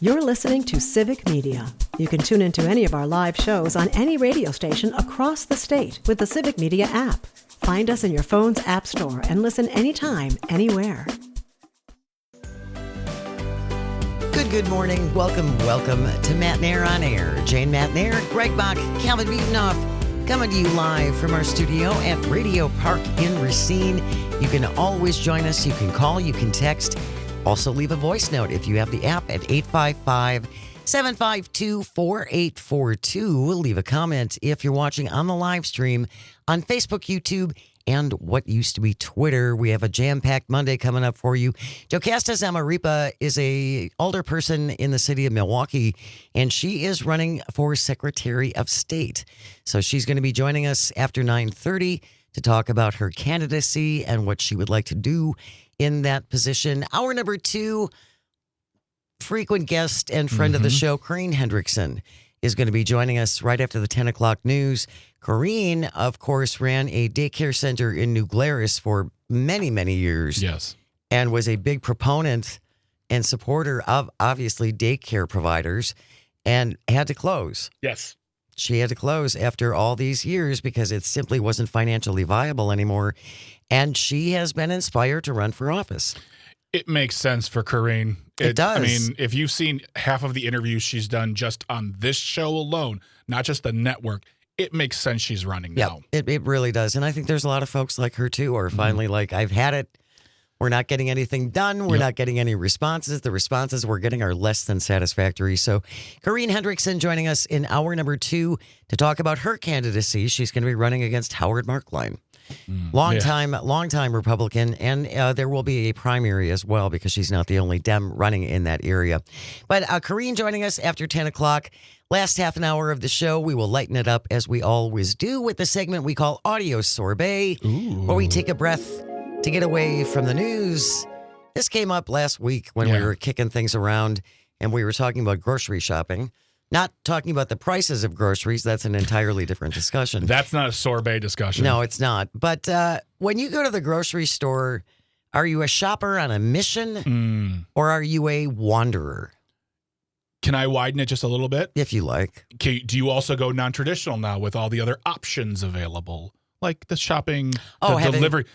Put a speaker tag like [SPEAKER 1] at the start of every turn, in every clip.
[SPEAKER 1] You're listening to Civic Media. You can tune into any of our live shows on any radio station across the state with the Civic Media app. Find us in your phone's app store and listen anytime, anywhere.
[SPEAKER 2] Good morning. Welcome to Matt Nair on Air. Jane Matt Nair, Greg Bach, Calvin Buetenoff, coming to you live from our studio at Radio Park in Racine. You can always join us. You can call, you can text. Also leave a voice note if you have the app at 855-752-4842. Leave a comment if you're watching on the live stream on Facebook, YouTube, and what used to be Twitter. We have a jam-packed Monday coming up for you. Jocasta Zamarripa is a older person in the city of Milwaukee, and she is running for Secretary of State. So she's going to be joining us after 9:30 to talk about her candidacy and what she would like to do in that position. Hour number 2, frequent guest and friend of the show, Corrine Hendrickson, is going to be joining us right after the 10 o'clock news. Corrine, of course, ran a daycare center in New Glarus for many, many years.
[SPEAKER 3] Yes.
[SPEAKER 2] And was a big proponent and supporter of, obviously, daycare providers and had to close.
[SPEAKER 3] Yes.
[SPEAKER 2] She had to close after all these years because it simply wasn't financially viable anymore. And she has been inspired to run for office.
[SPEAKER 3] It makes sense for Corrine.
[SPEAKER 2] It does.
[SPEAKER 3] I mean, if you've seen half of the interviews she's done just on this show alone, not just the network, it makes sense she's running now.
[SPEAKER 2] It really does. And I think there's a lot of folks like her, too, who are finally like, I've had it. We're not getting anything done. We're not getting any responses. The responses we're getting are less than satisfactory. So Corine Hendrickson joining us in hour number 2 to talk about her candidacy. She's going to be running against Howard Marklein. Long time Republican, and there will be a primary as well because she's not the only Dem running in that area. But Corine joining us after 10 o'clock. Last half an hour of the show, we will lighten it up as we always do with the segment we call Audio Sorbet, where we take a breath to get away from the news. This came up last week when we were kicking things around and we were talking about grocery shopping. Not talking about the prices of groceries. That's an entirely different discussion.
[SPEAKER 3] That's not a sorbet discussion.
[SPEAKER 2] No, it's not. But when you go to the grocery store, are you a shopper on a mission or are you a wanderer?
[SPEAKER 3] Can I widen it just a little bit?
[SPEAKER 2] If you like.
[SPEAKER 3] Okay, do you also go non-traditional now with all the other options available? Like the shopping, delivery.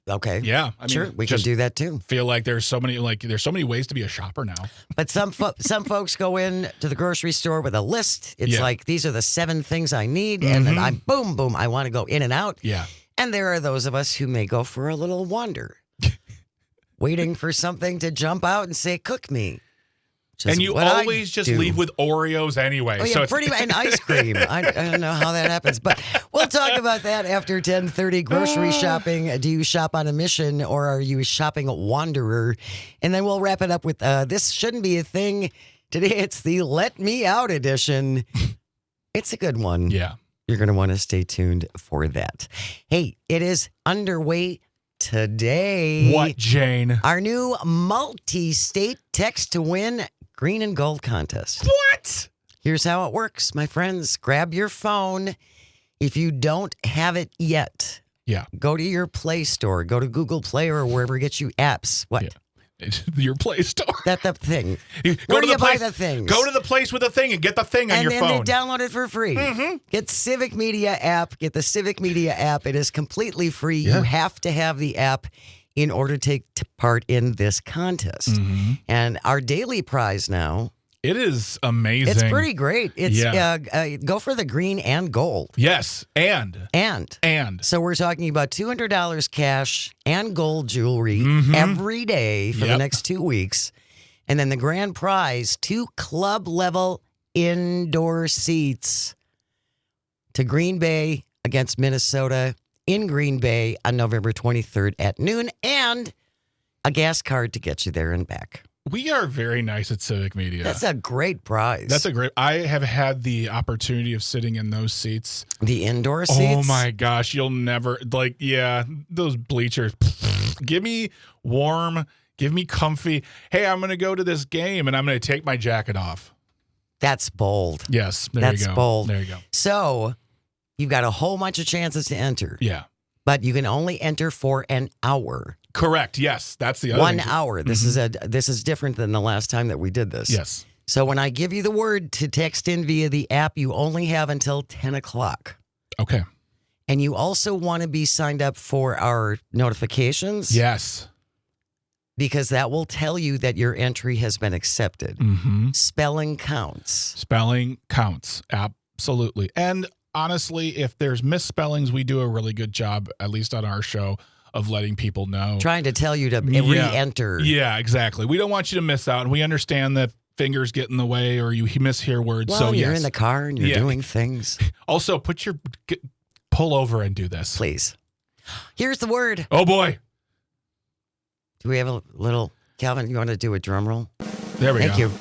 [SPEAKER 2] Okay.
[SPEAKER 3] Yeah. I mean,
[SPEAKER 2] sure, we can do that too.
[SPEAKER 3] Feel like there's so many ways to be a shopper now.
[SPEAKER 2] But some folks go in to the grocery store with a list. It's like, these are the 7 things I need. And then I'm boom, I want to go in and out.
[SPEAKER 3] Yeah.
[SPEAKER 2] And there are those of us who may go for a little wander, waiting for something to jump out and say, cook me.
[SPEAKER 3] And you always just leave with Oreos anyway.
[SPEAKER 2] Oh, yeah, and ice cream. I don't know how that happens, but we'll talk about that after 10:30. Grocery shopping. Do you shop on a mission or are you a shopping wanderer? And then we'll wrap it up with this shouldn't be a thing. Today it's the Let Me Out edition. It's a good one.
[SPEAKER 3] Yeah.
[SPEAKER 2] You're going to want to stay tuned for that. Hey, it is underway today.
[SPEAKER 3] What, Jane?
[SPEAKER 2] Our new multi-state text to win green and gold contest.
[SPEAKER 3] What?
[SPEAKER 2] Here's how it works, my friends. Grab your phone. If you don't have it yet, go to your Play Store. Go to Google Play or wherever it gets you apps. What?
[SPEAKER 3] Yeah. Your Play Store.
[SPEAKER 2] That's the thing.
[SPEAKER 3] Where do you
[SPEAKER 2] buy the things?
[SPEAKER 3] Go to the place with the thing and get the thing on your phone.
[SPEAKER 2] And then download it for free. Get Civic Media app. Get the Civic Media app. It is completely free. You have to have the app in order to take part in this contest. And our daily prize now.
[SPEAKER 3] It is amazing.
[SPEAKER 2] It's pretty great. It's go for the green and gold.
[SPEAKER 3] Yes, and.
[SPEAKER 2] So we're talking about $200 cash and gold jewelry every day for the next 2 weeks. And then the grand prize, 2 club-level indoor seats to Green Bay against Minnesota in Green Bay on November 23rd at noon, and a gas card to get you there and back.
[SPEAKER 3] We are very nice at Civic Media.
[SPEAKER 2] That's a great prize.
[SPEAKER 3] I have had the opportunity of sitting in those seats.
[SPEAKER 2] The indoor seats?
[SPEAKER 3] Oh my gosh, you'll never, those bleachers. Give me warm, give me comfy. Hey, I'm going to go to this game and I'm going to take my jacket off.
[SPEAKER 2] That's bold.
[SPEAKER 3] Yes,
[SPEAKER 2] That's
[SPEAKER 3] you go.
[SPEAKER 2] bold.
[SPEAKER 3] There you go.
[SPEAKER 2] So, you've got a whole bunch of chances to enter.
[SPEAKER 3] Yeah.
[SPEAKER 2] But you can only enter for an hour.
[SPEAKER 3] Correct. Yes, that's the other
[SPEAKER 2] 1
[SPEAKER 3] thing.
[SPEAKER 2] hour. This is different than the last time that we did this.
[SPEAKER 3] Yes.
[SPEAKER 2] So when I give you the word to text in via the app, you only have until 10 o'clock.
[SPEAKER 3] Okay.
[SPEAKER 2] And you also want to be signed up for our notifications.
[SPEAKER 3] Yes.
[SPEAKER 2] Because that will tell you that your entry has been accepted.
[SPEAKER 3] Mm-hmm.
[SPEAKER 2] Spelling counts.
[SPEAKER 3] Spelling counts. Absolutely. And honestly, if there's misspellings, we do a really good job, at least on our show, of letting people know.
[SPEAKER 2] Trying to tell you to re-enter.
[SPEAKER 3] Yeah, exactly. We don't want you to miss out. And we understand that fingers get in the way or you mishear words.
[SPEAKER 2] Well,
[SPEAKER 3] so
[SPEAKER 2] you're
[SPEAKER 3] yes.
[SPEAKER 2] in the car and you're doing things.
[SPEAKER 3] Also, pull over and do this.
[SPEAKER 2] Please. Here's the word.
[SPEAKER 3] Oh, boy.
[SPEAKER 2] Do we have a little, Calvin, you want to do a drum roll?
[SPEAKER 3] There we go.
[SPEAKER 2] Thank you.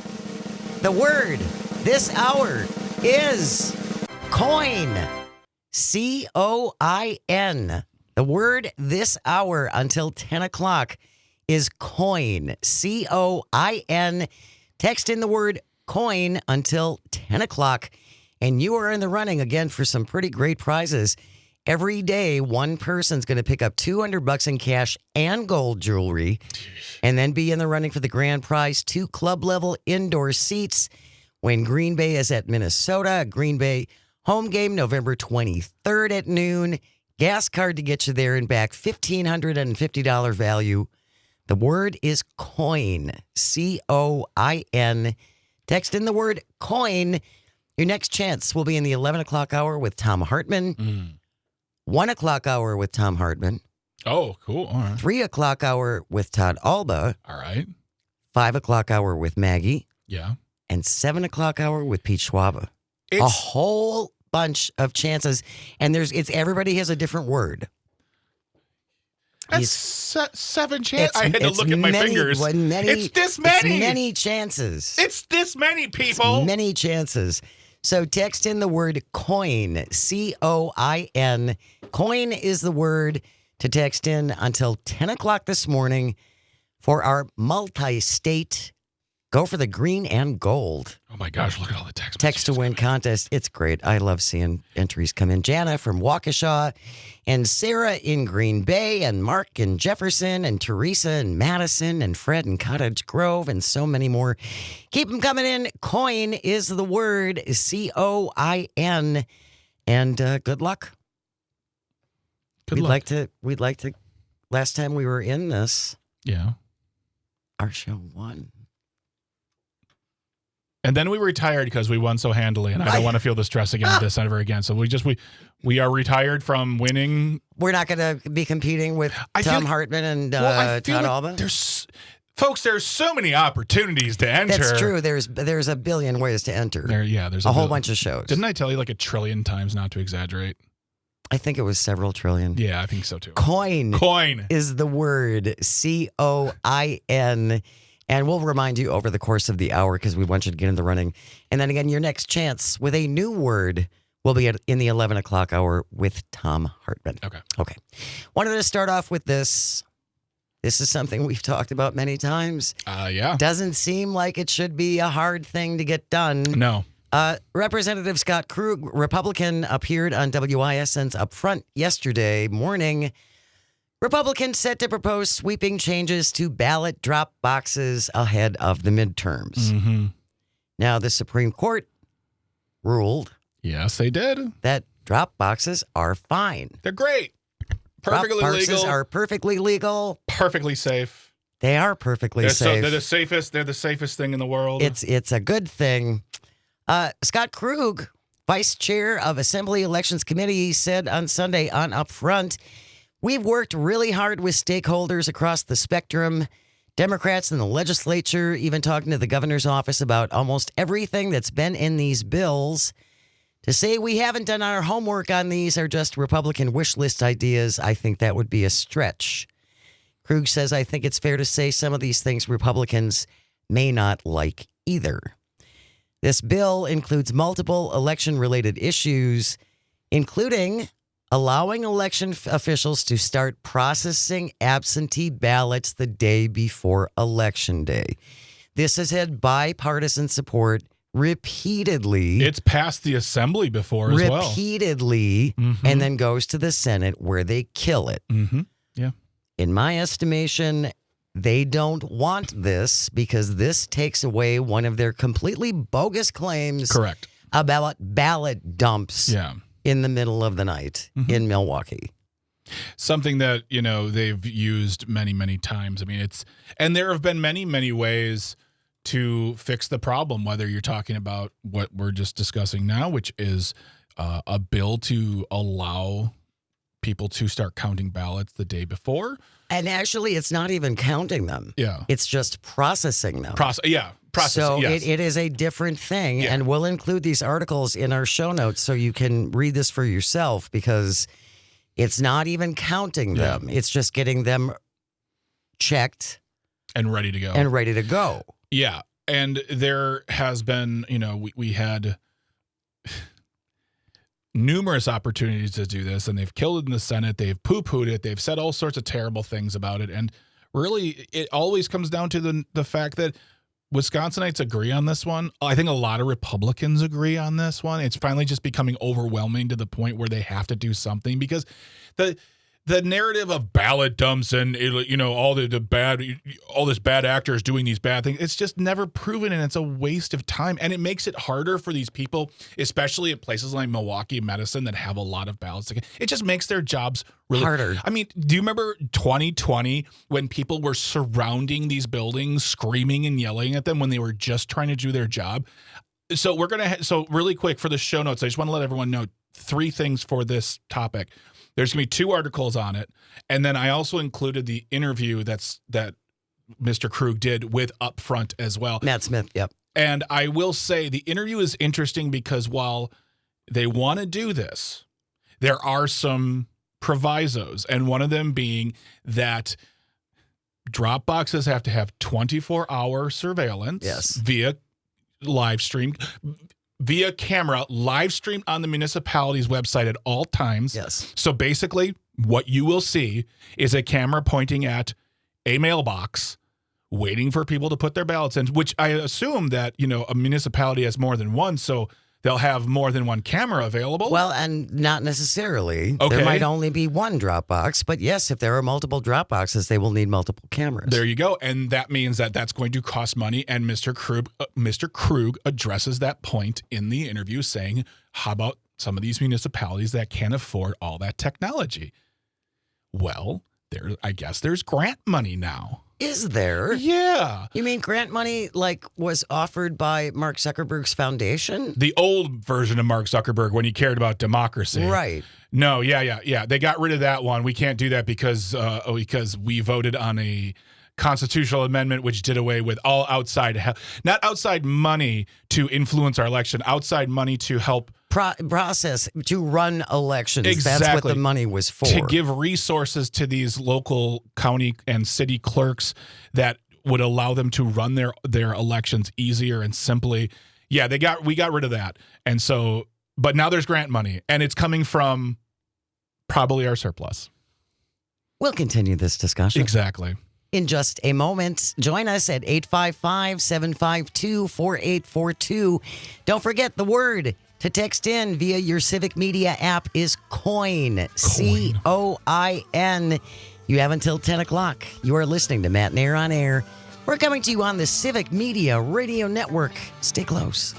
[SPEAKER 2] The word this hour is coin. C-O-I-N. The word this hour until 10 o'clock is coin. C-O-I-N. Text in the word coin until 10 o'clock, and you are in the running again for some pretty great prizes. Every day, one person's going to pick up $200 in cash and gold jewelry, and then be in the running for the grand prize, 2 club-level indoor seats when Green Bay is at Minnesota. Green Bay home game November 23rd at noon. Gas card to get you there and back, $1,550 value. The word is coin, C-O-I-N. Text in the word coin. Your next chance will be in the 11 o'clock hour with Tom Hartman, 1 o'clock hour with Tom Hartman.
[SPEAKER 3] Oh, cool. All right.
[SPEAKER 2] 3 o'clock hour with Todd Alba.
[SPEAKER 3] All right.
[SPEAKER 2] 5 o'clock hour with Maggie.
[SPEAKER 3] Yeah.
[SPEAKER 2] And 7 o'clock hour with Pete Schwaba. A whole bunch of chances. And everybody has a different word.
[SPEAKER 3] That's 7 chances. I had to look at my fingers. It's this many.
[SPEAKER 2] It's many chances.
[SPEAKER 3] It's this many people.
[SPEAKER 2] It's many chances. So text in the word coin, C-O-I-N. Coin is the word to text in until 10 o'clock this morning for our multi-state Go for the green and gold.
[SPEAKER 3] Oh my gosh, look at all the text
[SPEAKER 2] to win contest. It's great. I love seeing entries come in. Jana from Waukesha and Sarah in Green Bay and Mark in Jefferson and Teresa in Madison and Fred in Cottage Grove and so many more. Keep them coming in. Coin is the word, C-O-I-N. And good luck. We'd like to, last time we were in this, our show won.
[SPEAKER 3] And then we retired because we won so handily, and I don't want to feel the stress again this ever again. So we are retired from winning.
[SPEAKER 2] We're not going to be competing with Tom Hartman and Todd Alba.
[SPEAKER 3] Folks, there's so many opportunities to enter.
[SPEAKER 2] That's true. There's a billion ways to enter.
[SPEAKER 3] There's
[SPEAKER 2] a whole bunch of shows.
[SPEAKER 3] Didn't I tell you like 1 trillion times not to exaggerate?
[SPEAKER 2] I think it was several trillion.
[SPEAKER 3] Yeah, I think so too.
[SPEAKER 2] Coin is the word, C-O-I-N. And we'll remind you over the course of the hour because we want you to get in the running. And then again, your next chance with a new word will be in the 11 o'clock hour with Tom Hartman. Okay. Wanted to start off with this. This is something we've talked about many times. Doesn't seem like it should be a hard thing to get done.
[SPEAKER 3] No.
[SPEAKER 2] Representative Scott Krug, Republican, appeared on WISN's Upfront yesterday morning. Republicans set to propose sweeping changes to ballot drop boxes ahead of the midterms.
[SPEAKER 3] Mm-hmm.
[SPEAKER 2] Now, the Supreme Court ruled.
[SPEAKER 3] Yes, they did.
[SPEAKER 2] That drop boxes are fine.
[SPEAKER 3] They're great.
[SPEAKER 2] Perfectly legal. Drop boxes are perfectly legal.
[SPEAKER 3] Perfectly safe.
[SPEAKER 2] They are perfectly safe.
[SPEAKER 3] They're the safest. They're the safest thing in the world.
[SPEAKER 2] It's a good thing. Scott Krug, vice chair of Assembly Elections Committee, said on Sunday on Upfront, "We've worked really hard with stakeholders across the spectrum, Democrats in the legislature, even talking to the governor's office about almost everything that's been in these bills. To say we haven't done our homework on these are just Republican wish list ideas, I think that would be a stretch." Krug says, "I think it's fair to say some of these things Republicans may not like either." This bill includes multiple election-related issues, including allowing election officials to start processing absentee ballots the day before Election Day. This has had bipartisan support repeatedly.
[SPEAKER 3] It's passed the Assembly before as well.
[SPEAKER 2] Repeatedly, and then goes to the Senate where they kill it.
[SPEAKER 3] Mm-hmm. Yeah.
[SPEAKER 2] In my estimation, they don't want this because this takes away one of their completely bogus claims
[SPEAKER 3] Correct.
[SPEAKER 2] about ballot dumps
[SPEAKER 3] Yeah.
[SPEAKER 2] in the middle of the night in Milwaukee.
[SPEAKER 3] Something that, they've used many, many times. I mean, and there have been many, many ways to fix the problem, whether you're talking about what we're just discussing now, which is a bill to allow people to start counting ballots the day before.
[SPEAKER 2] And actually, it's not even counting them.
[SPEAKER 3] Yeah.
[SPEAKER 2] It's just processing them.
[SPEAKER 3] Process.
[SPEAKER 2] So
[SPEAKER 3] Yes.
[SPEAKER 2] it is a different thing.
[SPEAKER 3] Yeah.
[SPEAKER 2] And we'll include these articles in our show notes so you can read this for yourself because it's not even counting them. It's just getting them checked
[SPEAKER 3] and ready to go.
[SPEAKER 2] and ready to go.
[SPEAKER 3] Yeah. And there has been, we had numerous opportunities to do this, and they've killed it in the Senate. They've poo-pooed it. They've said all sorts of terrible things about it. And really, it always comes down to the fact that Wisconsinites agree on this one. I think a lot of Republicans agree on this one. It's finally just becoming overwhelming to the point where they have to do something because the narrative of ballot dumps and all this bad actors doing these bad things, it's just never proven, and it's a waste of time. And it makes it harder for these people, especially at places like Milwaukee, Madison, that have a lot of ballots. It just makes their jobs really
[SPEAKER 2] harder.
[SPEAKER 3] I mean, do you remember 2020 when people were surrounding these buildings, screaming and yelling at them when they were just trying to do their job? So we're so really quick for the show notes, I just want to let everyone know 3 things for this topic. There's going to be 2 articles on it. And then I also included the interview that Mr. Krug did with Upfront as well.
[SPEAKER 2] Matt Smith, yep.
[SPEAKER 3] And I will say the interview is interesting because while they want to do this, there are some provisos. And one of them being that drop boxes have to have 24-hour surveillance via live stream. Via camera, live streamed on the municipality's website at all times.
[SPEAKER 2] Yes.
[SPEAKER 3] So basically, what you will see is a camera pointing at a mailbox, waiting for people to put their ballots in, which I assume that, a municipality has more than one, so they'll have more than one camera available.
[SPEAKER 2] Well, and not necessarily.
[SPEAKER 3] Okay.
[SPEAKER 2] There might only be one drop box, but yes, if there are multiple drop boxes, they will need multiple cameras.
[SPEAKER 3] There you go. And that means that that's going to cost money. And Mr. Krug addresses that point in the interview saying, how about some of these municipalities that can't afford all that technology? Well, I guess there's grant money now.
[SPEAKER 2] Is there?
[SPEAKER 3] Yeah.
[SPEAKER 2] You mean grant money was offered by Mark Zuckerberg's foundation?
[SPEAKER 3] The old version of Mark Zuckerberg when he cared about democracy.
[SPEAKER 2] Right.
[SPEAKER 3] No, yeah. They got rid of that one. We can't do that because we voted on a constitutional amendment which did away with all not outside money to influence our election, outside money to help
[SPEAKER 2] process to run elections.
[SPEAKER 3] Exactly.
[SPEAKER 2] That's what the money was for.
[SPEAKER 3] To give resources to these local county and city clerks that would allow them to run their elections easier and simply. Yeah, we got rid of that. And so, but now there's grant money and it's coming from probably our surplus.
[SPEAKER 2] We'll continue this discussion.
[SPEAKER 3] Exactly.
[SPEAKER 2] In just a moment, join us at 855-752-4842. Don't forget the word to text in via your Civic Media app is COIN. COIN. You have until 10 o'clock. You are listening to Matt Nair on Air. We're coming to you on the Civic Media Radio Network. Stay close.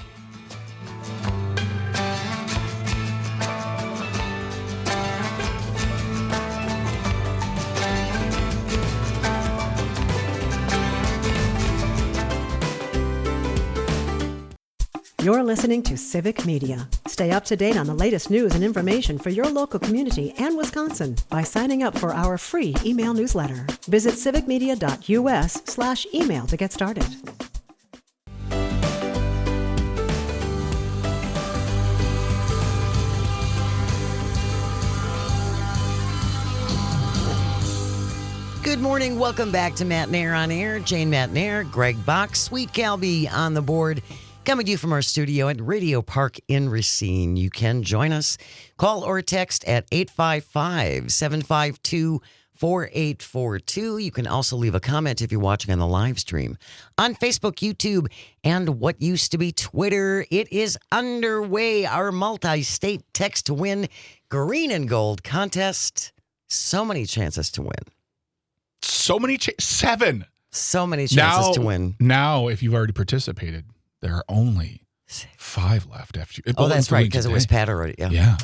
[SPEAKER 1] You're listening to Civic Media. Stay up to date on the latest news and information for your local community and Wisconsin by signing up for our free email newsletter. Visit civicmedia.us/email to get started.
[SPEAKER 2] Good morning. Welcome back to Matt Nair on Air. Jane Matt Nair, Greg Bach, Sweet Calby on the board. Coming to you from our studio at Radio Park in Racine. You can join us. Call or text at 855-752-4842. You can also leave a comment if you're watching on the live stream on Facebook, YouTube, and what used to be Twitter. It is underway. Our multi-state text to win green and gold contest. So many chances to win.
[SPEAKER 3] So many 7.
[SPEAKER 2] So many chances to win.
[SPEAKER 3] Now, if you've already participated, there are only 5 left after you.
[SPEAKER 2] Oh, that's right, because it was Pat already.
[SPEAKER 3] Yeah.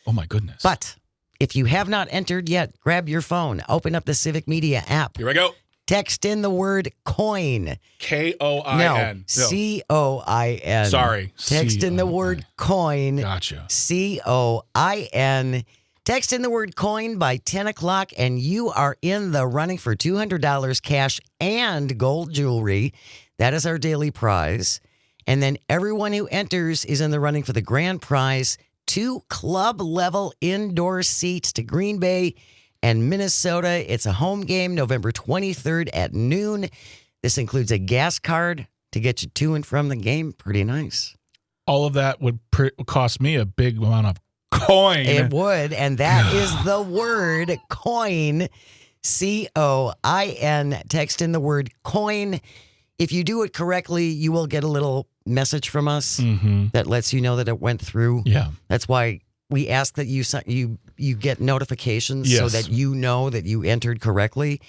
[SPEAKER 3] Oh, my goodness.
[SPEAKER 2] But if you have not entered yet, grab your phone, open up the Civic Media app.
[SPEAKER 3] Here we go.
[SPEAKER 2] Text in the word coin.
[SPEAKER 3] Koin.
[SPEAKER 2] No, COIN.
[SPEAKER 3] Sorry.
[SPEAKER 2] Text in the word coin.
[SPEAKER 3] Gotcha.
[SPEAKER 2] COIN. Text in the word coin by 10 o'clock, and you are in the running for $200 cash and gold jewelry. That is our daily prize. And then everyone who enters is in the running for the grand prize, 2 club-level indoor seats to Green Bay and Minnesota. It's a home game, November 23rd at noon. This includes a gas card to get you to and from the game. Pretty nice.
[SPEAKER 3] All of that would cost me a big amount of coin.
[SPEAKER 2] It would, and that is the word coin, COIN. Text in the word coin. If you do it correctly, you will get a little message from us that lets you know that it went through.
[SPEAKER 3] Yeah.
[SPEAKER 2] That's why we ask that you get notifications so that you know that you entered correctly.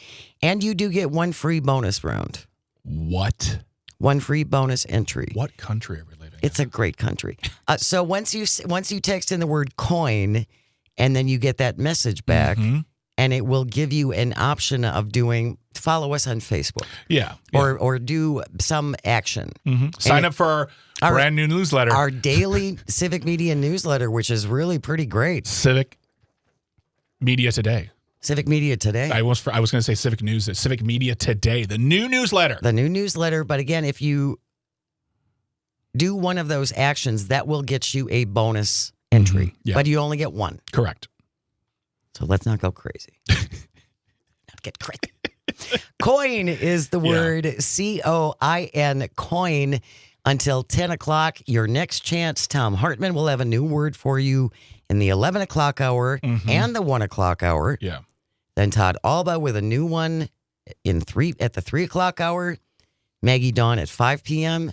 [SPEAKER 2] And you do get 1 free bonus round.
[SPEAKER 3] What?
[SPEAKER 2] 1 free bonus entry.
[SPEAKER 3] What country are we living in?
[SPEAKER 2] It's a great country. So once you text in the word coin, and then you get that message back, and it will give you an option of follow us on Facebook.
[SPEAKER 3] Yeah.
[SPEAKER 2] Or do some action.
[SPEAKER 3] Sign up for our brand new newsletter.
[SPEAKER 2] Our daily Civic Media newsletter, which is really pretty great.
[SPEAKER 3] Civic Media Today.
[SPEAKER 2] Civic Media Today.
[SPEAKER 3] I was going to say Civic News. Civic Media Today, the new newsletter.
[SPEAKER 2] The new newsletter. But again, if you do one of those actions, that will get you a bonus entry.
[SPEAKER 3] Yeah.
[SPEAKER 2] But you only get 1.
[SPEAKER 3] Correct.
[SPEAKER 2] So let's not go crazy. Not get crazy. Coin is the word, COIN, coin. Until 10 o'clock, your next chance. Tom Hartman will have a new word for you in the 11 o'clock hour and the 1 o'clock hour.
[SPEAKER 3] Yeah.
[SPEAKER 2] Then Todd Alba with a new one at the 3 o'clock hour. Maggie Dawn at 5 p.m.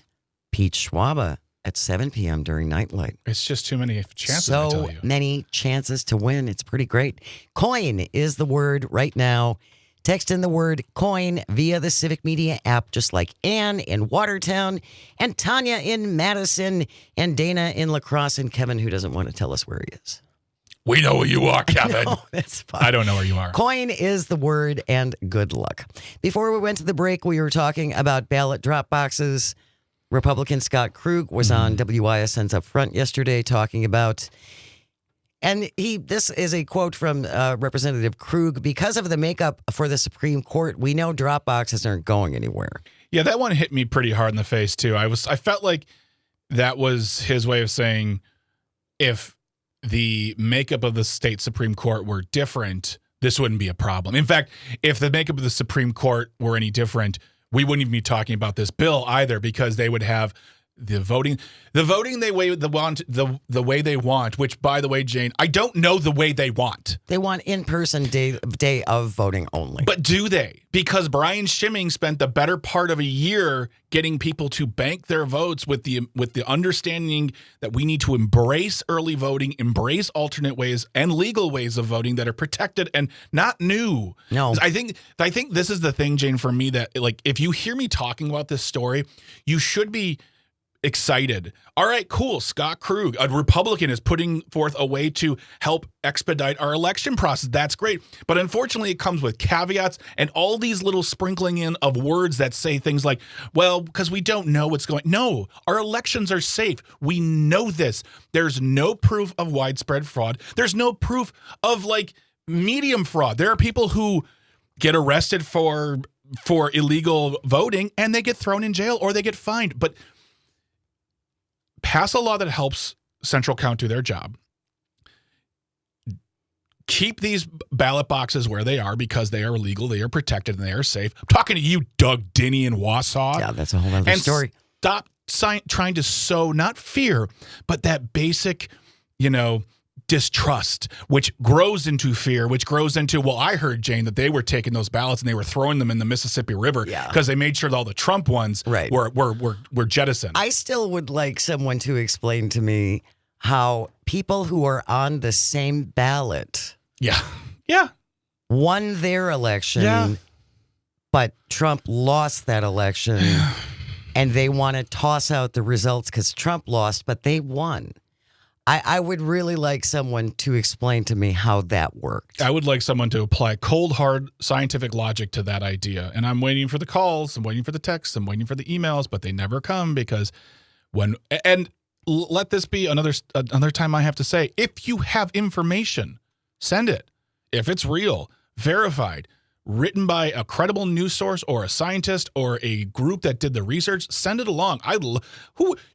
[SPEAKER 2] Pete Schwaba at 7 p.m. during Nightlight.
[SPEAKER 3] It's just too many chances, I tell
[SPEAKER 2] So
[SPEAKER 3] you.
[SPEAKER 2] many chances to win. It's pretty great. Coin is the word right now. Text in the word coin via the Civic Media app, just like Ann in Watertown and Tanya in Madison and Dana in La Crosse and Kevin, who doesn't want to tell us where he is.
[SPEAKER 3] We know where you are, Kevin.
[SPEAKER 2] No, that's fine.
[SPEAKER 3] I don't know where you are.
[SPEAKER 2] Coin is the word, and good luck. Before we went to the break, we were talking about ballot drop boxes. Republican Scott Krug was on WISN's Up Front yesterday talking about, and this is a quote from Representative Krug, because of the makeup for the Supreme Court, we know drop boxes aren't going anywhere.
[SPEAKER 3] Yeah, that one hit me pretty hard in the face, too. I felt like that was his way of saying if the makeup of the state Supreme Court were different, this wouldn't be a problem. In fact, if the makeup of the Supreme Court were any different, we wouldn't even be talking about this bill either, because they would have the voting the way they want, which, by the way, Jane, I don't know the way they want.
[SPEAKER 2] They want in-person day of voting only.
[SPEAKER 3] But do they? Because Brian Schimming spent the better part of a year getting people to bank their votes with the understanding that we need to embrace early voting, embrace alternate ways and legal ways of voting that are protected and not new.
[SPEAKER 2] No.
[SPEAKER 3] I think this is the thing, Jane, for me, that, like, if you hear me talking about this story, you should be excited. All right, cool. Scott Krug, a Republican, is putting forth a way to help expedite our election process. That's great. But unfortunately, it comes with caveats and all these little sprinkling in of words that say things like, well, because we don't know what's going. No, our elections are safe. We know this. There's no proof of widespread fraud. There's no proof of, like, medium fraud. There are people who get arrested for illegal voting and they get thrown in jail or they get fined. But pass a law that helps Central Count do their job. Keep these ballot boxes where they are because they are legal, they are protected, and they are safe. I'm talking to you, Doug Dinney in Wausau.
[SPEAKER 2] Yeah, that's a whole other story.
[SPEAKER 3] Stop trying to sow, not fear, but that basic, distrust, which grows into fear, which grows into, well, I heard, Jane, that they were taking those ballots and they were throwing them in the Mississippi River because they made sure that all the Trump ones were jettisoned.
[SPEAKER 2] I still would like someone to explain to me how people who are on the same ballot
[SPEAKER 3] yeah,
[SPEAKER 2] won their election but Trump lost that election and they want to toss out the results because Trump lost, but they won. I would really like someone to explain to me how that worked.
[SPEAKER 3] I would like someone to apply cold, hard scientific logic to that idea. And I'm waiting for the calls, I'm waiting for the texts, I'm waiting for the emails, but they never come because let this be another time I have to say, if you have information, send it. If it's real, verified, written by a credible news source or a scientist or a group that did the research, send it along.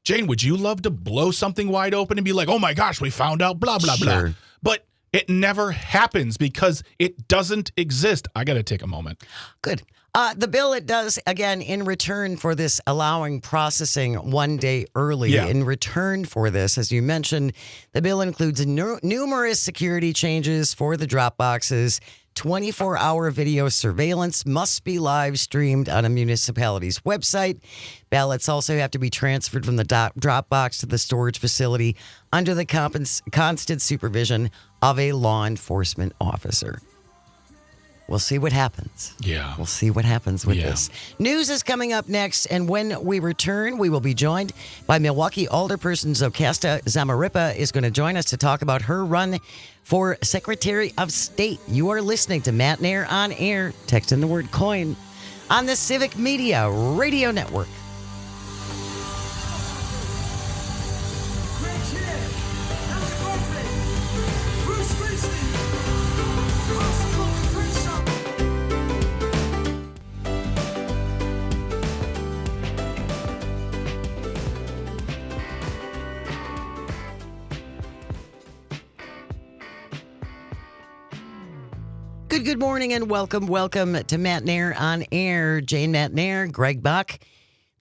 [SPEAKER 3] Jane, would you love to blow something wide open and be like, oh my gosh, we found out blah, blah, blah. But it never happens because it doesn't exist. I got to take a moment.
[SPEAKER 2] Good. The bill, it does, again, in return for this allowing processing 1 day early.
[SPEAKER 3] Yeah.
[SPEAKER 2] In return for this, as you mentioned, the bill includes numerous security changes for the drop boxes. 24-hour video surveillance must be live streamed on a municipality's website. Ballots also have to be transferred from the drop box to the storage facility under the constant supervision of a law enforcement officer. We'll see what happens.
[SPEAKER 3] Yeah.
[SPEAKER 2] We'll see what happens with this. News is coming up next, and when we return, we will be joined by Milwaukee Alderperson Jocasta Zamarripa is going to join us to talk about her run for Secretary of State. You are listening to Matt Nair on Air. Text in the word coin on the Civic Media Radio Network. Good morning and welcome to Matt Nair on Air. Jane Matt Nair, Greg Buck,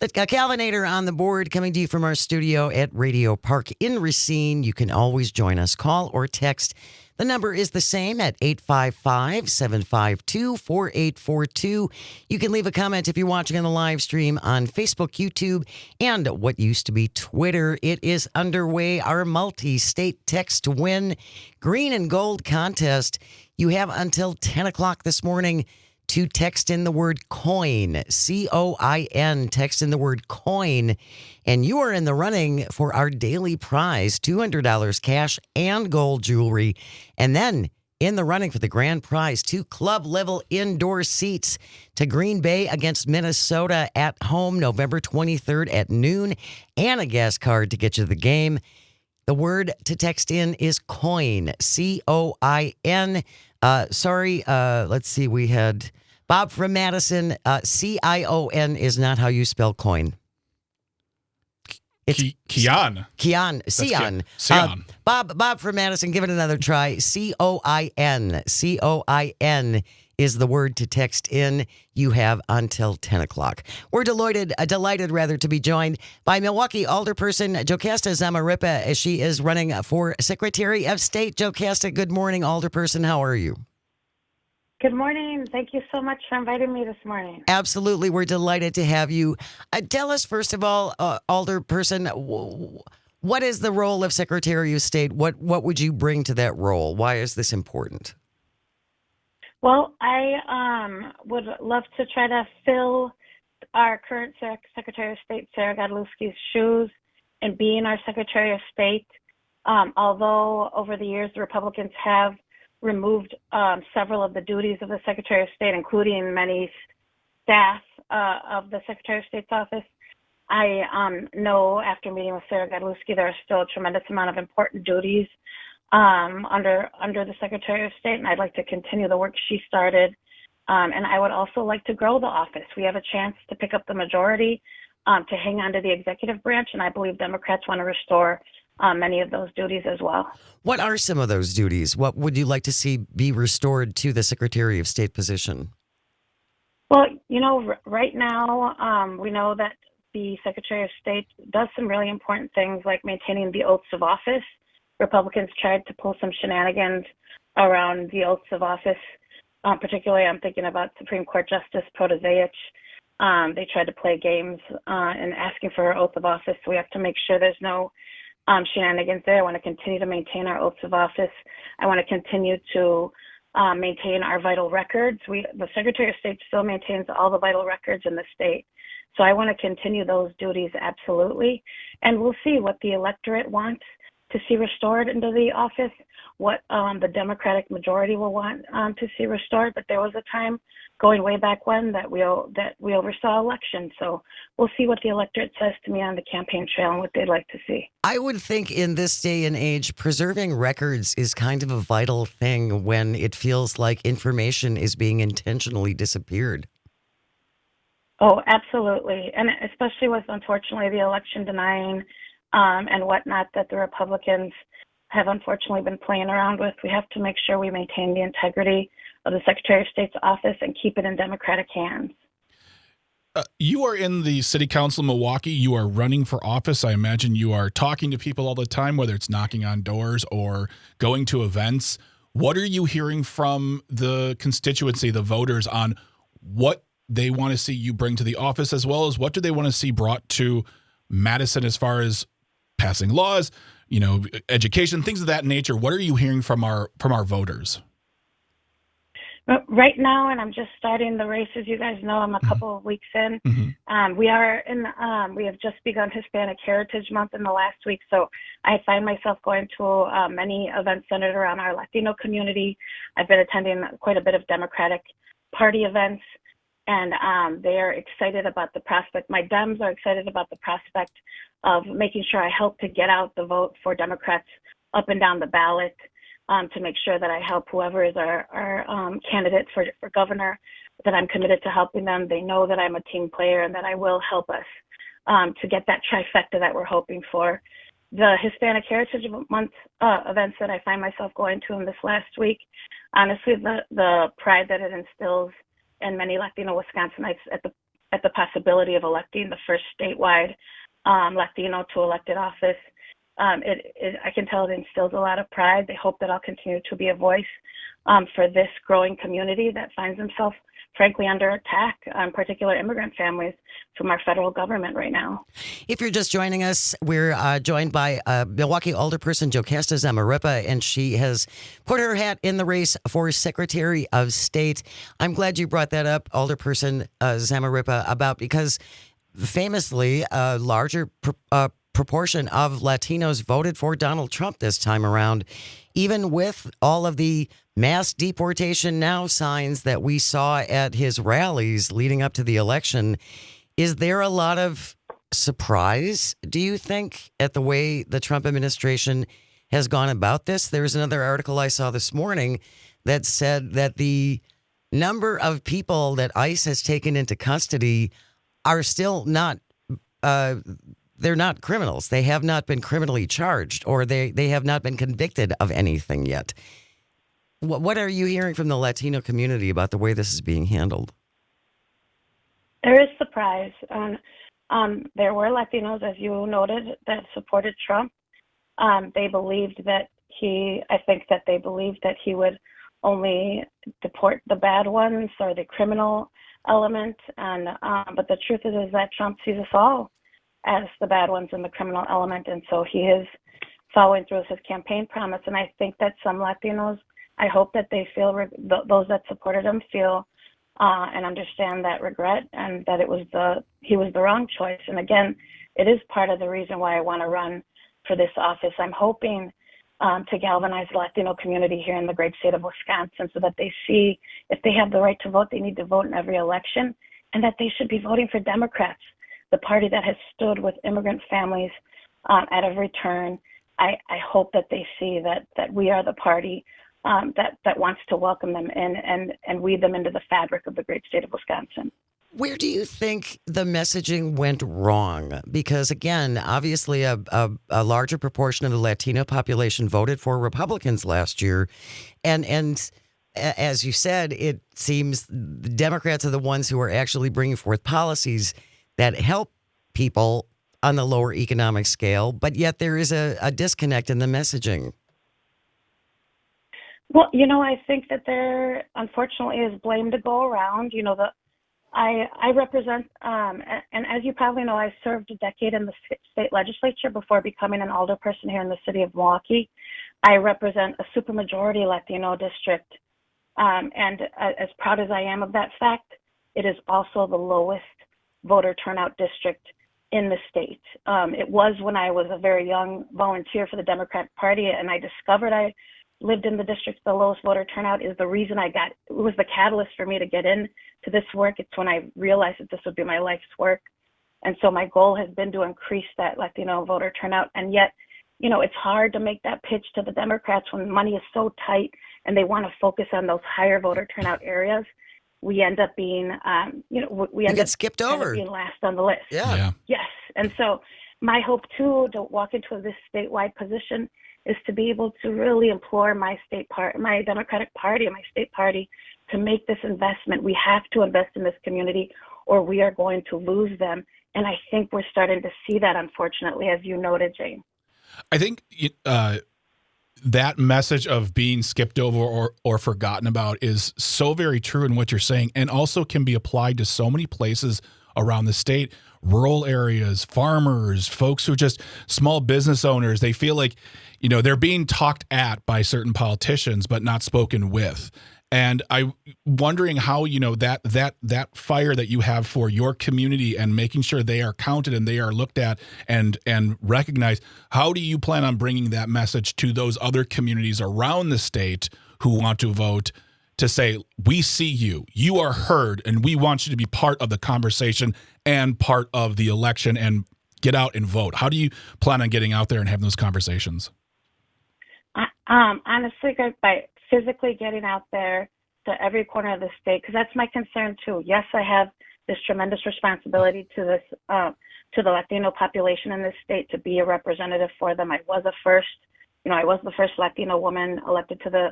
[SPEAKER 2] the Calvinator on the board, coming to you from our studio at Radio Park in Racine. You can always join us. Call or text. The number is the same at 855-752-4842. You can leave a comment if you're watching on the live stream on Facebook, YouTube, and what used to be Twitter. It is underway, our multi-state text to win green and gold contest. You have until 10 o'clock this morning to text in the word coin, C-O-I-N, text in the word coin, and you are in the running for our daily prize, $200 cash and gold jewelry, and then in the running for the grand prize, 2 club-level indoor seats to Green Bay against Minnesota at home, November 23rd at noon, and a gas card to get you to the game. The word to text in is coin, C-O-I-N. Let's see. We had Bob from Madison. C-I-O-N is not how you spell coin. It's
[SPEAKER 3] Kian.
[SPEAKER 2] Sion. Bob from Madison, give it another try. C-O-I-N. C-O-I-N is the word to text in. You have until 10 o'clock. We're delighted to be joined by Milwaukee Alderperson Jocasta Zamarripa as she is running for Secretary of State. Jocasta, good morning, Alderperson. How are you?
[SPEAKER 4] Good morning. Thank you so much for inviting me this morning.
[SPEAKER 2] Absolutely. We're delighted to have you. Tell us, first of all, Alderperson, what is the role of Secretary of State? What would you bring to that role? Why is this important?
[SPEAKER 4] Well, I would love to try to fill our current Secretary of State, Sarah Godlewski's shoes in being our Secretary of State. Although over the years, the Republicans have removed several of the duties of the Secretary of State, including many staff of the Secretary of State's office. I know after meeting with Sarah Godlewski, there are still a tremendous amount of important duties under the Secretary of State, and I'd like to continue the work she started. And I would also like to grow the office. We have a chance to pick up the majority, to hang on to the executive branch, and I believe Democrats want to restore many of those duties as well.
[SPEAKER 2] What are some of those duties? What would you like to see be restored to the Secretary of State position?
[SPEAKER 4] Well, right now, we know that the Secretary of State does some really important things like maintaining the oaths of office. Republicans tried to pull some shenanigans around the oaths of office. Particularly, I'm thinking about Supreme Court Justice Protasiewicz. They tried to play games in asking for her oath of office. So we have to make sure there's no shenanigans there. I want to continue to maintain our oaths of office. I want to continue to maintain our vital records. The Secretary of State still maintains all the vital records in the state. So I want to continue those duties, absolutely. And we'll see what the electorate wants to see restored into the office, what the Democratic majority will want to see restored. But there was a time going way back when that we oversaw elections. So we'll see what the electorate says to me on the campaign trail and what they'd like to see.
[SPEAKER 2] I would think in this day and age, preserving records is kind of a vital thing when it feels like information is being intentionally disappeared.
[SPEAKER 4] Oh, absolutely. And especially with, unfortunately, the election denying and whatnot that the Republicans have unfortunately been playing around with. We have to make sure we maintain the integrity of the Secretary of State's office and keep it in Democratic hands.
[SPEAKER 3] You are in the City Council of Milwaukee. You are running for office. I imagine you are talking to people all the time, whether it's knocking on doors or going to events. What are you hearing from the constituency, the voters, on what they want to see you bring to the office, as well as what do they want to see brought to Madison as far as passing laws, education, things of that nature? What are you hearing from our voters?
[SPEAKER 4] Right now, and I'm just starting the race, as you guys know, I'm a couple of weeks in.
[SPEAKER 3] Mm-hmm.
[SPEAKER 4] We have just begun Hispanic Heritage Month in the last week, so I find myself going to many events centered around our Latino community. I've been attending quite a bit of Democratic Party events, and they are excited about the prospect. My Dems are excited about the prospect of making sure I help to get out the vote for Democrats up and down the ballot, to make sure that I help whoever is our candidate for governor, that I'm committed to helping them. They know that I'm a team player and that I will help us to get that trifecta that we're hoping for. The Hispanic Heritage Month events that I find myself going to in this last week, honestly, the pride that it instills in many Latino Wisconsinites at the possibility of electing the first statewide Latino to elected office, I can tell it instills a lot of pride. They hope that I'll continue to be a voice for this growing community that finds themselves, frankly, under attack, particular immigrant families from our federal government right now.
[SPEAKER 2] If you're just joining us, we're joined by Milwaukee Alderperson Jocasta Zamarripa, and she has put her hat in the race for Secretary of State. I'm glad you brought that up, Alderperson Zamarripa, because famously a larger proportion of Latinos voted for Donald Trump this time around, even with all of the mass deportation now signs that we saw at his rallies leading up to the election. Is there a lot of surprise, do you think, at the way the Trump administration has gone about this? There's another article I saw this morning that said that the number of people that ICE has taken into custody are still not they're not criminals. They have not been criminally charged, or they have not been convicted of anything yet. What are you hearing from the Latino community about the way this is being handled?
[SPEAKER 4] There is surprise. There were Latinos, as you noted, that supported Trump. They believed that they believed that he would only deport the bad ones or the criminal element. But the truth is that Trump sees us all as the bad ones in the criminal element. And so he is following through with his campaign promise. And I think that some Latinos, I hope that they feel, those that supported him feel and understand that regret, and that he was the wrong choice. And again, it is part of the reason why I want to run for this office. I'm hoping to galvanize the Latino community here in the great state of Wisconsin, so that they see if they have the right to vote, they need to vote in every election, and that they should be voting for Democrats, the party that has stood with immigrant families at every turn. I hope that they see that we are the party that wants to welcome them in and weave them into the fabric of the great state of Wisconsin.
[SPEAKER 2] Where do you think the messaging went wrong? Because, again, obviously a larger proportion of the Latino population voted for Republicans last year. And as you said, it seems the Democrats are the ones who are actually bringing forth policies that help people on the lower economic scale, but yet there is a disconnect in the messaging.
[SPEAKER 4] Well, I think that there, unfortunately, is blame to go around. I represent, and as you probably know, I served a decade in the state legislature before becoming an alderperson here in the city of Milwaukee. I represent a supermajority Latino district And as proud as I am of that fact, it is also the lowest voter turnout district in the state. It was when I was a very young volunteer for the Democratic Party, and I discovered I lived in the district with the lowest voter turnout. Is the reason it was the catalyst for me to get into this work. It's when I realized that this would be my life's work. And so my goal has been to increase that Latino voter turnout. And yet, it's hard to make that pitch to the Democrats when money is so tight and they want to focus on those higher voter turnout areas. We end up being, we end
[SPEAKER 2] get
[SPEAKER 4] up
[SPEAKER 2] skipped
[SPEAKER 4] kind of
[SPEAKER 2] over.
[SPEAKER 4] being last on the list.
[SPEAKER 2] Yeah.
[SPEAKER 4] Yes. And so my hope, too, to walk into this statewide position is to be able to really implore my Democratic Party and my state party to make this investment. We have to invest in this community or we are going to lose them. And I think we're starting to see that, unfortunately, as you noted, Jane.
[SPEAKER 3] I think that message of being skipped over or forgotten about is so very true in what you're saying, and also can be applied to so many places around the state, rural areas, farmers, folks who are just small business owners. They feel like, they're being talked at by certain politicians, but not spoken with. And I'm wondering how, that fire that you have for your community and making sure they are counted and they are looked at and recognized, how do you plan on bringing that message to those other communities around the state who want to vote to say, we see you, you are heard, and we want you to be part of the conversation and part of the election and get out and vote? How do you plan on getting out there and having those conversations?
[SPEAKER 4] Honestly, by physically getting out there to every corner of the state, because that's my concern too. Yes, I have this tremendous responsibility to this to the Latino population in this state to be a representative for them. I was the first Latino woman elected to the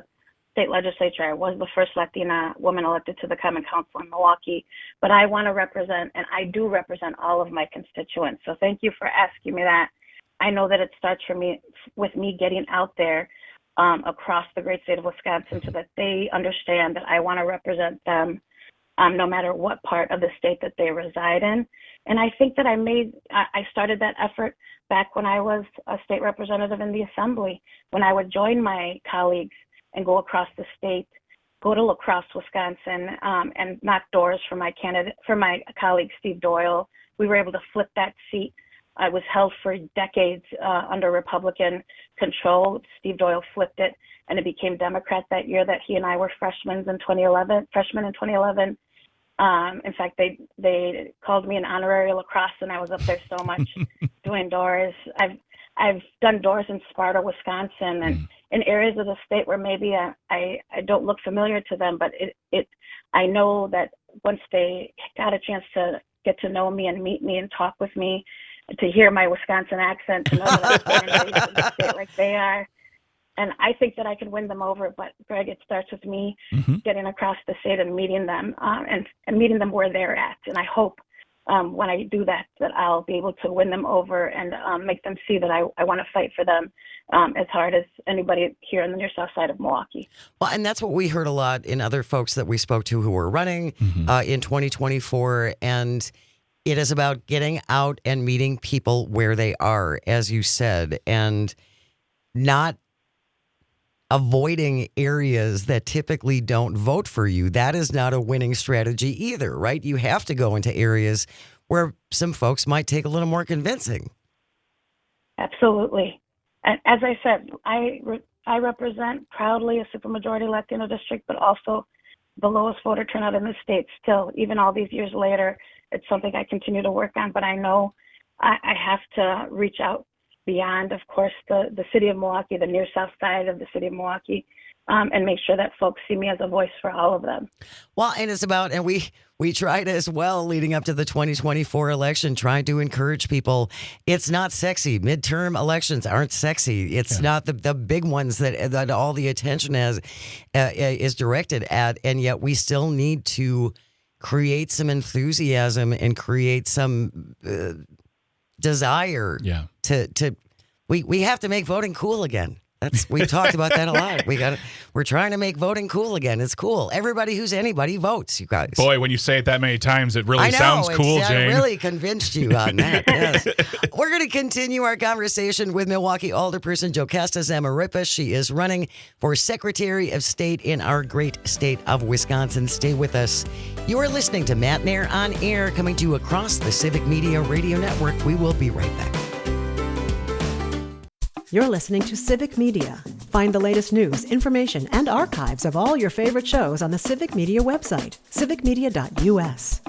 [SPEAKER 4] state legislature. I was the first Latina woman elected to the Common Council in Milwaukee. But I want to represent, and I do represent, all of my constituents. So thank you for asking me that. I know that it starts with me getting out there across the great state of Wisconsin so that they understand that I want to represent them no matter what part of the state that they reside in. And I think that I started that effort back when I was a state representative in the assembly, when I would join my colleagues and go across the state, go to La Crosse, Wisconsin, and knock doors for my colleague, Steve Doyle. We were able to flip that seat. I was held for decades under Republican control. Steve Doyle flipped it, and it became Democrat that year that he and I were freshmen in 2011. In fact, they called me an honorary lacrosse, and I was up there so much doing doors. I've done doors in Sparta, Wisconsin, and in areas of the state where maybe I don't look familiar to them, but I know that once they got a chance to get to know me and meet me and talk with me, to hear my Wisconsin accent, to know that I was born and raised in the state like they are. And I think that I can win them over, but Greg, it starts with me getting across the state and meeting them and meeting them where they're at. And I hope when I do that I'll be able to win them over and make them see that I want to fight for them as hard as anybody here on the near south side of Milwaukee.
[SPEAKER 2] Well, and that's what we heard a lot in other folks that we spoke to who were running in 2024. And it is about getting out and meeting people where they are, as you said, and not avoiding areas that typically don't vote for you. That is not a winning strategy either, right? You have to go into areas where some folks might take a little more convincing.
[SPEAKER 4] Absolutely. And as I said, I represent proudly a supermajority Latino district, but also the lowest voter turnout in the state still, even all these years later. It's something I continue to work on, but I know I have to reach out beyond, of course, the city of Milwaukee, the near south side of the city of Milwaukee, and make sure that folks see me as a voice for all of them.
[SPEAKER 2] Well, and it's about, and we tried as well leading up to the 2024 election, trying to encourage people. It's not sexy. Midterm elections aren't sexy. It's not the big ones that all the attention is directed at, and yet we still need to create some enthusiasm and create some desire to we have to make voting cool again. We've talked about that a lot. We're trying to make voting cool again. It's cool. Everybody who's anybody votes, you guys.
[SPEAKER 3] Boy, when you say it that many times, it really
[SPEAKER 2] I know,
[SPEAKER 3] sounds cool, Jane.
[SPEAKER 2] I really convinced you on that. Yes. We're going to continue our conversation with Milwaukee Alderperson Jocasta Zamarripa. She is running for Secretary of State in our great state of Wisconsin. Stay with us. You are listening to Matt Nair on Air, coming to you across the Civic Media Radio Network. We will be right back.
[SPEAKER 1] You're listening to Civic Media. Find the latest news, information, and archives of all your favorite shows on the Civic Media website, civicmedia.us.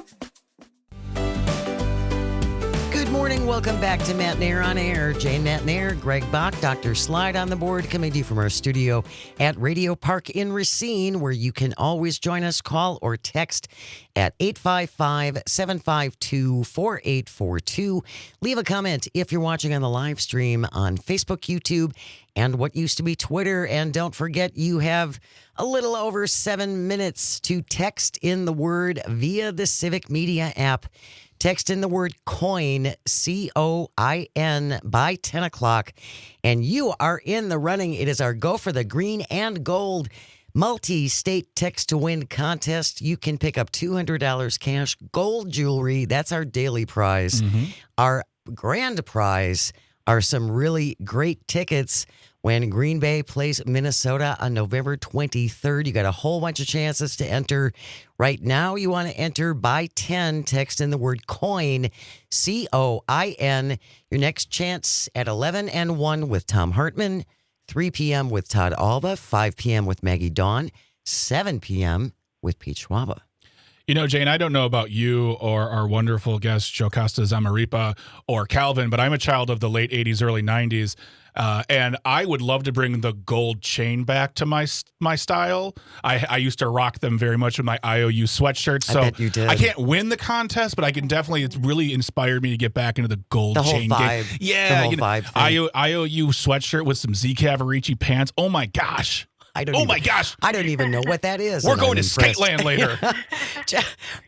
[SPEAKER 2] Good morning. Welcome back to Matt Nair on Air. Jane Matt Nair, Greg Bach, Dr. Slide on the board, coming to you from our studio at Radio Park in Racine, where you can always join us, call or text at 855-752-4842. Leave a comment if you're watching on the live stream on Facebook, YouTube, and what used to be Twitter. And don't forget, you have a little over 7 minutes to text in the word via the Civic Media app. Text in the word COIN, COIN, by 10 o'clock, and you are in the running. It is our Go for the Green and Gold multi-state text-to-win contest. You can pick up $200 cash, gold jewelry. That's our daily prize. Our grand prize are some really great tickets when Green Bay plays Minnesota on November 23rd. You got a whole bunch of chances to enter. Right now, you want to enter by 10. Text in the word COIN, COIN. Your next chance at 11 and 1 with Tom Hartman, 3 p.m. with Todd Alba, 5 p.m. with Maggie Dawn, 7 p.m. with Pete Schwaba.
[SPEAKER 3] You know, Jane, I don't know about you or our wonderful guest, Jocasta Zamarripa, or Calvin, but I'm a child of the late 80s, early 90s. And I would love to bring the gold chain back to my style. I used to rock them very much with my IOU sweatshirt. So
[SPEAKER 2] I bet you did.
[SPEAKER 3] I can't win the contest, but I can definitely, it's really inspired me to get back into the gold chain game. Yeah.
[SPEAKER 2] The whole vibe thing.
[SPEAKER 3] IOU sweatshirt with some Z Cavarici pants. Oh my gosh.
[SPEAKER 2] I don't even know what that is.
[SPEAKER 3] We're going to Skateland later.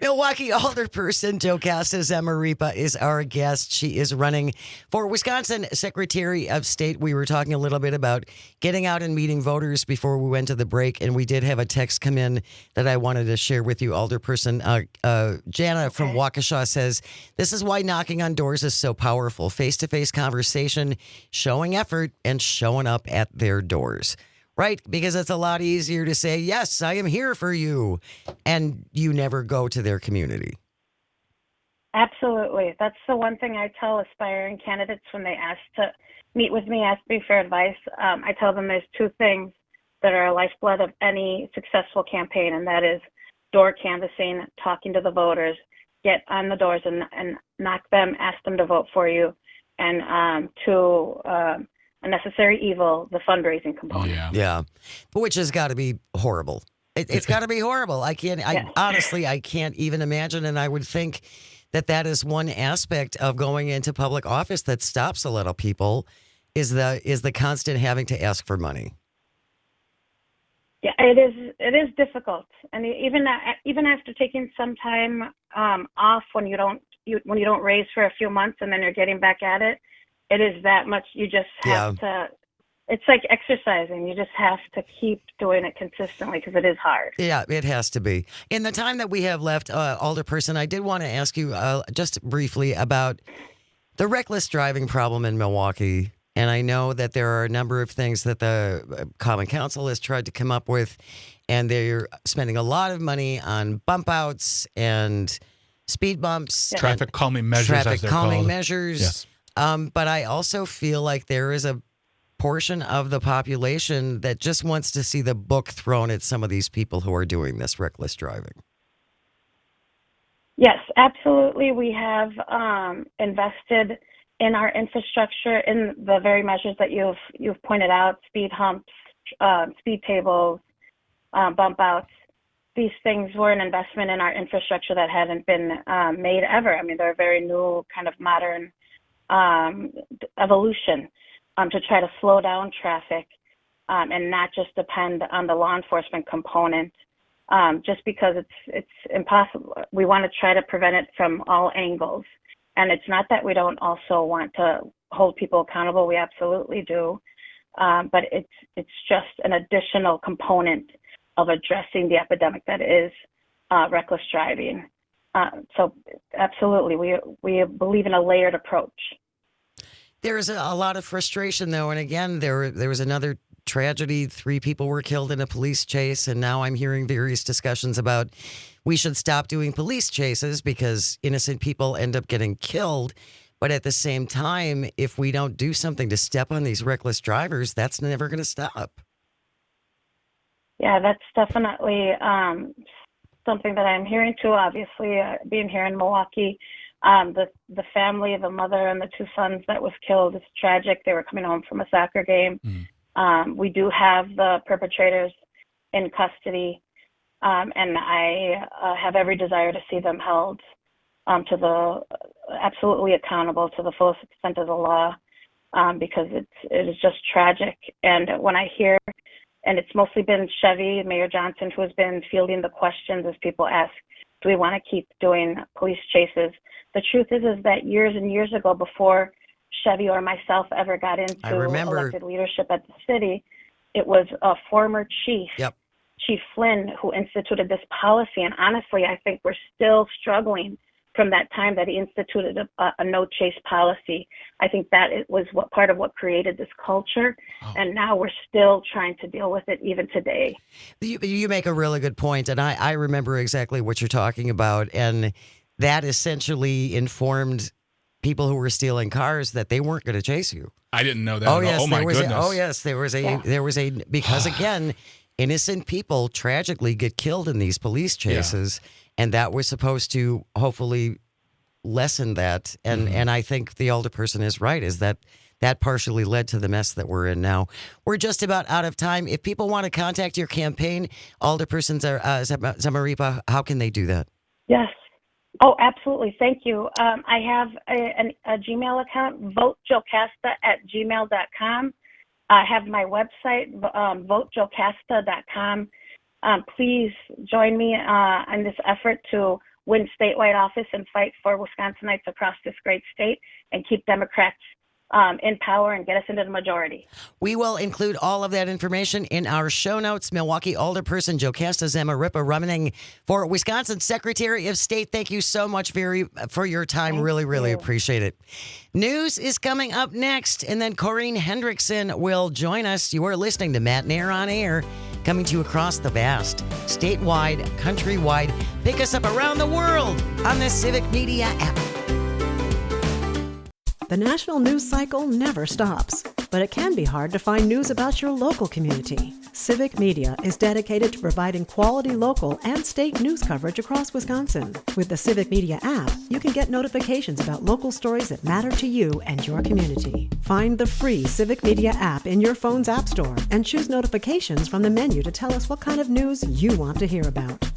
[SPEAKER 2] Milwaukee Alderperson Jocasta Zamarripa is our guest. She is running for Wisconsin Secretary of State. We were talking a little bit about getting out and meeting voters before we went to the break, and we did have a text come in that I wanted to share with you, Alderperson. Jana from Waukesha says, this is why knocking on doors is so powerful. Face-to-face conversation, showing effort, and showing up at their doors. Right? Because it's a lot easier to say, yes, I am here for you, and you never go to their community.
[SPEAKER 4] Absolutely. That's the one thing I tell aspiring candidates when they ask to meet with me, ask me for advice. I tell them there's two things that are a lifeblood of any successful campaign, and that is door canvassing, talking to the voters, get on the doors and knock them, ask them to vote for you, and a necessary evil, the fundraising component.
[SPEAKER 2] Yeah. Which has got to be horrible. It's got to be horrible. Honestly, I can't even imagine. And I would think that is one aspect of going into public office that stops a lot of people is the constant having to ask for money.
[SPEAKER 4] Yeah, it is difficult. And even after taking some time off when you don't raise for a few months and then you're getting back at it, it is that much. You just have to, it's like exercising. You just have to keep doing it consistently because it is hard.
[SPEAKER 2] Yeah, it has to be. In the time that we have left, Alderperson, I did want to ask you just briefly about the reckless driving problem in Milwaukee. And I know that there are a number of things that the Common Council has tried to come up with, and they're spending a lot of money on bump outs and speed bumps.
[SPEAKER 3] Traffic calming measures, as they're called.
[SPEAKER 2] Yes. But I also feel like there is a portion of the population that just wants to see the book thrown at some of these people who are doing this reckless driving.
[SPEAKER 4] Yes, absolutely. We have invested in our infrastructure in the very measures that you've pointed out: speed humps, speed tables, bump outs. These things were an investment in our infrastructure that hadn't been made ever. I mean, they're a very new kind of modern evolution to try to slow down traffic and not just depend on the law enforcement component just because it's impossible. We want to try to prevent it from all angles. And it's not that we don't also want to hold people accountable. We absolutely do. but it's just an additional component of addressing the epidemic that is reckless driving. So absolutely, we believe in a layered approach.
[SPEAKER 2] There's a lot of frustration, though. And again, there was another tragedy. 3 people were killed in a police chase. And now I'm hearing various discussions about we should stop doing police chases because innocent people end up getting killed. But at the same time, if we don't do something to step on these reckless drivers, that's never going to stop.
[SPEAKER 4] Yeah, that's definitely something that I'm hearing too. Obviously, being here in Milwaukee, the family, the mother and the 2 sons that was killed is tragic. They were coming home from a soccer game. We do have the perpetrators in custody, and I have every desire to see them held absolutely accountable to the fullest extent of the law, because it is just tragic. And when I hear, and it's mostly been Chevy, Mayor Johnson, who has been fielding the questions as people ask, do we want to keep doing police chases? The truth is that years and years ago, before Chevy or myself ever got into elected leadership at the city, it was a former chief, Chief Flynn, who instituted this policy. And honestly, I think we're still struggling from that time that he instituted a no chase policy. I think that it was part of what created this culture. And now we're still trying to deal with it even today.
[SPEAKER 2] You make a really good point, and I remember exactly what you're talking about. And that essentially informed people who were stealing cars that they weren't going to chase you.
[SPEAKER 3] I didn't know that.
[SPEAKER 2] Yes,
[SPEAKER 3] oh my goodness.
[SPEAKER 2] There was a because again, innocent people tragically get killed in these police chases, and that was supposed to hopefully lessen that. And I think the alderperson is right, is that partially led to the mess that we're in now. We're just about out of time. If people want to contact your campaign, Alderperson Zamarripa, how can they do that?
[SPEAKER 4] Yes. Oh, absolutely. Thank you. I have a Gmail account, votejocasta@gmail.com. I have my website, votejocasta.com. Please join me in this effort to win statewide office and fight for Wisconsinites across this great state and keep Democrats in power and get us into the majority. We
[SPEAKER 2] will include all of that information in our show notes. Milwaukee Alderperson Jocasta Zamarripa running for Wisconsin Secretary of State. Thank you so much for your time. Really appreciate it. News is coming up next, and then Corrine Hendrickson will join us. You are listening to Matt Nair on Air, coming to you across the vast, statewide, countrywide. Pick us up around the world on the Civic Media app.
[SPEAKER 1] The national news cycle never stops, but it can be hard to find news about your local community. Civic Media is dedicated to providing quality local and state news coverage across Wisconsin. With the Civic Media app, you can get notifications about local stories that matter to you and your community. Find the free Civic Media app in your phone's app store and choose notifications from the menu to tell us what kind of news you want to hear about.